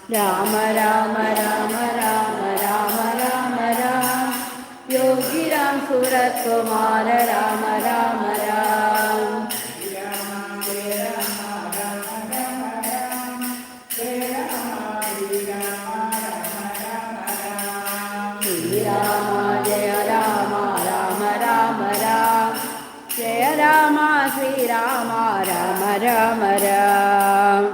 Rama Rama Rama Rama Rama Rama Rama Yogi Ram സൂരത് Kumara Rama Rama Ram Sreerama Jaya Rama Rama Rama Ram Jaya Rama Sreerama Rama Rama Ram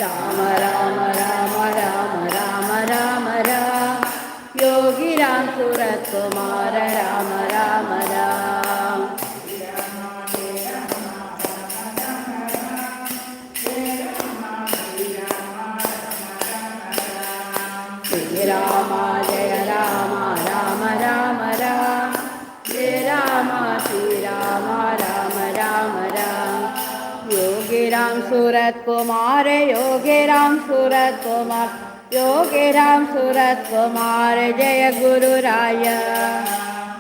Rama Rama Rama Rama Rama Rama Ram Yogi Ram സൂരത് Kumara Rama Rama Ram Sreerama Jaya Rama Rama Rama Ram Jaya Rama Sreerama Rama Rama Ram Yogi Ram സൂരത് Kumara Yogi Ram സൂരത് Kumar Yogi Ram സൂരത് Kumar Jaya ഗുരുരായ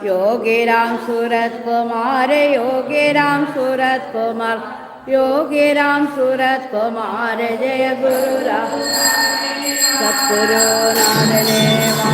Yogi Ram സൂരത് Kumar Yogi Ram സൂരത് Kumar Yogi Ram സൂരത് Kumar Jaya ഗുരുരായ Sadhguru നാരദേവാ